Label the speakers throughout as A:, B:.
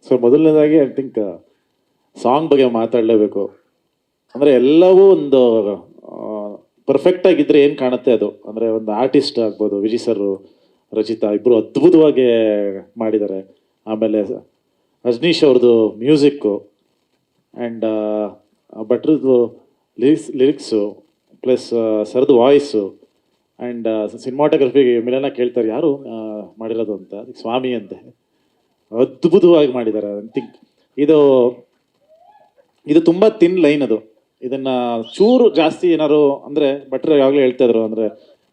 A: So ಮೊದಲನೇದಾಗಿ I think song ಬಗ್ಗೆ ಮಾತಾಡಲೇಬೇಕು. ಅಂದರೆ ಎಲ್ಲವೂ ಒಂದು ಪರ್ಫೆಕ್ಟ್ ಆಗಿದ್ರೆ ಏನು ಕಾಣುತ್ತೆ ಅದು. ಅಂದರೆ ಒಂದು ಆರ್ಟಿಸ್ಟ್ ಆಗ್ಬೋದು, ವಿಜಯ್ ಸರ್, ರಚಿತಾ ಇಬ್ಬರು ಅದ್ಭುತವಾಗಿ ಮಾಡಿದ್ದಾರೆ. ಆಮೇಲೆ ರಜನೀಶ್ ಅವ್ರದ್ದು ಮ್ಯೂಸಿಕ್ಕು ಆ್ಯಂಡ್ ಭಟ್ರದ್ದು ಲಿರಿಕ್ಸು ಪ್ಲಸ್ ಸರ್ದು ವಾಯ್ಸು ಆ್ಯಂಡ್ ಸಿನಿಮಾಟೋಗ್ರಫಿ ಮಿಲನ ಕೇಳ್ತಾರೆ ಯಾರು ಮಾಡಿರೋದು ಅಂತ, ಅದಕ್ಕೆ ಸ್ವಾಮಿ ಅಂತೆ. ಅದ್ಭುತವಾಗಿ ಮಾಡಿದ್ದಾರೆ. ಐ ಥಿಂಕ್ ಇದು ಇದು ತುಂಬ ತಿನ್ ಲೈನ್ ಅದು. ಇದನ್ನ ಚೂರು ಜಾಸ್ತಿ ಏನಾರು ಅಂದರೆ ಭಟ್ರು ಯಾವಾಗಲೂ ಹೇಳ್ತಾ ಇದ್ರು, ಅಂದರೆ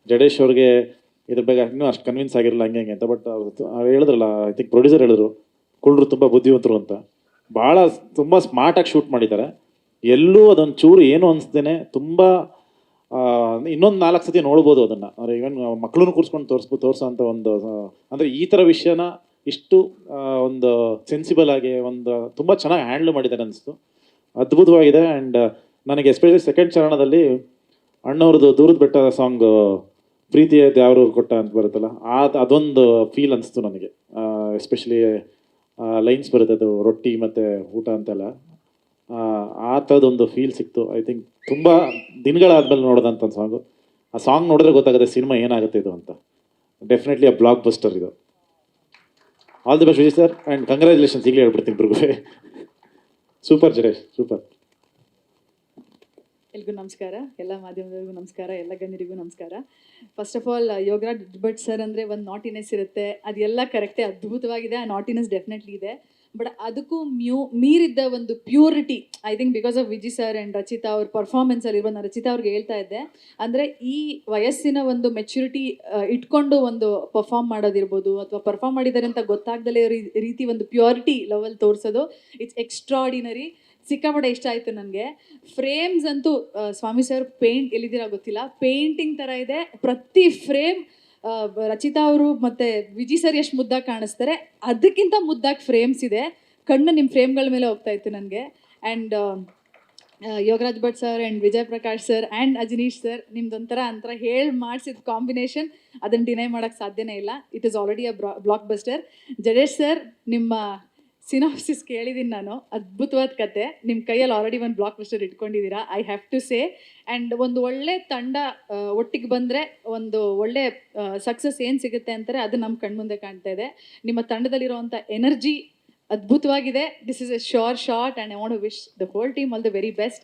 A: ಜಡೇಶ್ ಅವ್ರಿಗೆ ಇದ್ರ ಬಗ್ಗೆ ಇನ್ನೂ ಅಷ್ಟು ಕನ್ವಿನ್ಸ್ ಆಗಿರಲಿಲ್ಲ ಹಂಗೆ ಹಂಗೆ ಅಂತ. ಬಟ್ ಅವ್ರು ಹೇಳಿದ್ರಲ್ಲ, ಐ ಥಿಂಕ್ ಪ್ರೊಡ್ಯೂಸರ್ ಹೇಳಿದ್ರು ಕುಳ್ರು ತುಂಬ ಬುದ್ಧಿವಂತರು ಅಂತ. ಭಾಳ ತುಂಬ ಸ್ಮಾರ್ಟಾಗಿ ಶೂಟ್ ಮಾಡಿದ್ದಾರೆ. ಎಲ್ಲೂ ಅದೊಂದು ಚೂರು ಏನು ಅನಿಸ್ತೇನೆ ತುಂಬ ಇನ್ನೊಂದು 4 ಸತಿ ನೋಡ್ಬೋದು ಅದನ್ನು. ಅಂದರೆ ಈವನ್ ಮಕ್ಕಳನ್ನು ಕೂರಿಸ್ಕೊಂಡು ತೋರಿಸೋ ಅಂತ ಒಂದು ಅಂದರೆ ಈ ಥರ ವಿಷಯನ ಇಷ್ಟು ಒಂದು ಸೆನ್ಸಿಬಲ್ ಆಗಿ ಒಂದು ತುಂಬ ಚೆನ್ನಾಗಿ ಹ್ಯಾಂಡ್ಲ್ ಮಾಡಿದ್ದಾರೆ ಅನಿಸ್ತು. ಅದ್ಭುತವಾಗಿದೆ. ಆ್ಯಂಡ್ ನನಗೆ ಎಸ್ಪೆಷಲಿ ಸೆಕೆಂಡ್ ಚರಣದಲ್ಲಿ ಅಣ್ಣವ್ರದ್ದು ದೂರದ ಬೆಟ್ಟ ಸಾಂಗ್ ಪ್ರೀತಿಯ ಯಾರು ಕೊಟ್ಟ ಅಂತ ಬರುತ್ತಲ್ಲ, ಅದೊಂದು ಫೀಲ್ ಅನಿಸ್ತು ನನಗೆ. ಎಸ್ಪೆಷಲಿ ಲೈನ್ಸ್ ಬರುತ್ತೆ, ಅದು ರೊಟ್ಟಿ ಮತ್ತು ಊಟ ಅಂತೆಲ್ಲ, ಆ ಥರದೊಂದು ಫೀಲ್ ಸಿಕ್ತು. ಐ ಥಿಂಕ್ ತುಂಬ ದಿನಗಳಾದ್ಮೇಲೆ ನೋಡಿದಂಥ ಸಾಂಗು. ಆ ಸಾಂಗ್ ನೋಡಿದ್ರೆ ಗೊತ್ತಾಗುತ್ತೆ ಸಿನಿಮಾ ಏನಾಗುತ್ತೆ ಇದು ಅಂತ. ಡೆಫಿನೆಟ್ಲಿ ಆ ಬ್ಲಾಕ್ ಬಸ್ಟರ್ ಇದು. All the best Vijay sir and congratulations. ಈಗಲೇ ಹೇಳ್ಬಿಡ್ತೀನಿ ಇಬ್ರಿಗೂ. Super Jadesh, super.
B: ಎಲ್ರಿಗೂ ನಮಸ್ಕಾರ, ಎಲ್ಲ ಮಾಧ್ಯಮದವ್ರಿಗೂ ನಮಸ್ಕಾರ, ಎಲ್ಲ ಗಣ್ಯರಿಗೂ ನಮಸ್ಕಾರ. First of all Yogaraj Bhat sir ಅಂದರೆ ಒಂದು ನಾಟಿನೆಸ್ ಇರುತ್ತೆ, ಅದೆಲ್ಲ ಕರೆಕ್ಟೇ, ಅದ್ಭುತವಾಗಿದೆ. ಆ ನಾಟಿನೆಸ್ ಡೆಫಿನೆಟ್ಲಿ ಇದೆ. ಬಟ್ ಅದಕ್ಕೂ ಮೀರಿದ್ದ ಒಂದು purity, I think because of Vijay sir and Rachita ಅವ್ರ ಪರ್ಫಾರ್ಮೆನ್ಸಲ್ಲಿ ಇರ್ಬೋದು. ನಾನು ರಚಿತಾ ಅವ್ರಿಗೆ ಹೇಳ್ತಾ ಇದ್ದೆ, ಅಂದರೆ ಈ ವಯಸ್ಸಿನ ಒಂದು ಮೆಚ್ಯೂರಿಟಿ ಇಟ್ಕೊಂಡು ಒಂದು ಪರ್ಫಾರ್ಮ್ ಮಾಡೋದಿರ್ಬೋದು, ಅಥವಾ ಪರ್ಫಾರ್ಮ್ ಮಾಡಿದ್ದಾರೆ ಅಂತ ಗೊತ್ತಾಗ್ದಲೇ ರೀತಿ ಒಂದು ಪ್ಯೂರಿಟಿ ಲೆವೆಲ್ ತೋರಿಸೋದು, ಇಟ್ಸ್ ಎಕ್ಸ್ಟ್ರಾಡಿನರಿ. ಸಿಕ್ಕಾಪಟ್ಟೆ ಇಷ್ಟ ಆಯಿತು ನನಗೆ. ಫ್ರೇಮ್ಸ್ ಅಂತೂ ಸ್ವಾಮಿ ಸರ್ ಪೇಂಟ್ ಎಲ್ಲಿದ್ದೀರಾ ಗೊತ್ತಿಲ್ಲ, ಪೇಂಟಿಂಗ್ ಥರ ಇದೆ ಪ್ರತಿ ಫ್ರೇಮ್. ರಚಿತಾ ಅವರು ಮತ್ತು ವಿಜಯ್ ಸರ್ ಎಷ್ಟು ಮುದ್ದಾಗಿ ಕಾಣಿಸ್ತಾರೆ, ಅದಕ್ಕಿಂತ ಮುದ್ದಾಗಿ ಫ್ರೇಮ್ಸ್ ಇದೆ. ಕಣ್ಣು ನಿಮ್ಮ ಫ್ರೇಮ್ಗಳ ಮೇಲೆ ಹೋಗ್ತಾ ಇತ್ತು ನನಗೆ. And Yogaraj Bhat sir and Vijay Prakash sir and Ajaneesh sir, ನಿಮ್ದೊಂಥರ ಅಂತರ ಹೇಳಿ ಮಾಡಿಸಿದ ಕಾಂಬಿನೇಷನ್, ಅದನ್ನು ಡಿನೈ ಮಾಡೋಕ್ಕೆ ಸಾಧ್ಯನೇ ಇಲ್ಲ. It is already a blockbuster. Jadesh sir, ನಿಮ್ಮ ಸಿನಾಪ್ಸಿಸ್ ಕೇಳಿದ್ದೀನಿ ನಾನು, ಅದ್ಭುತವಾದ ಕತೆ. ನಿಮ್ಮ ಕೈಯಲ್ಲಿ ಆಲ್ರೆಡಿ ಒಂದು ಬ್ಲಾಕ್ ಬಸ್ಟರ್ ಇಟ್ಕೊಂಡಿದ್ದೀರಾ, I have to say. And ಒಂದು ಒಳ್ಳೆ ತಂಡ ಒಟ್ಟಿಗೆ ಬಂದರೆ ಒಂದು ಒಳ್ಳೆ ಸಕ್ಸಸ್ ಏನು ಸಿಗುತ್ತೆ ಅಂತಾರೆ, ಅದು ನಮ್ಮ ಕಣ್ಮುಂದೆ ಕಾಣ್ತಾ ಇದೆ. ನಿಮ್ಮ ತಂಡದಲ್ಲಿರುವಂಥ ಎನರ್ಜಿ ಅದ್ಭುತವಾಗಿದೆ. This is a sure shot and I want to wish the whole team all the very best.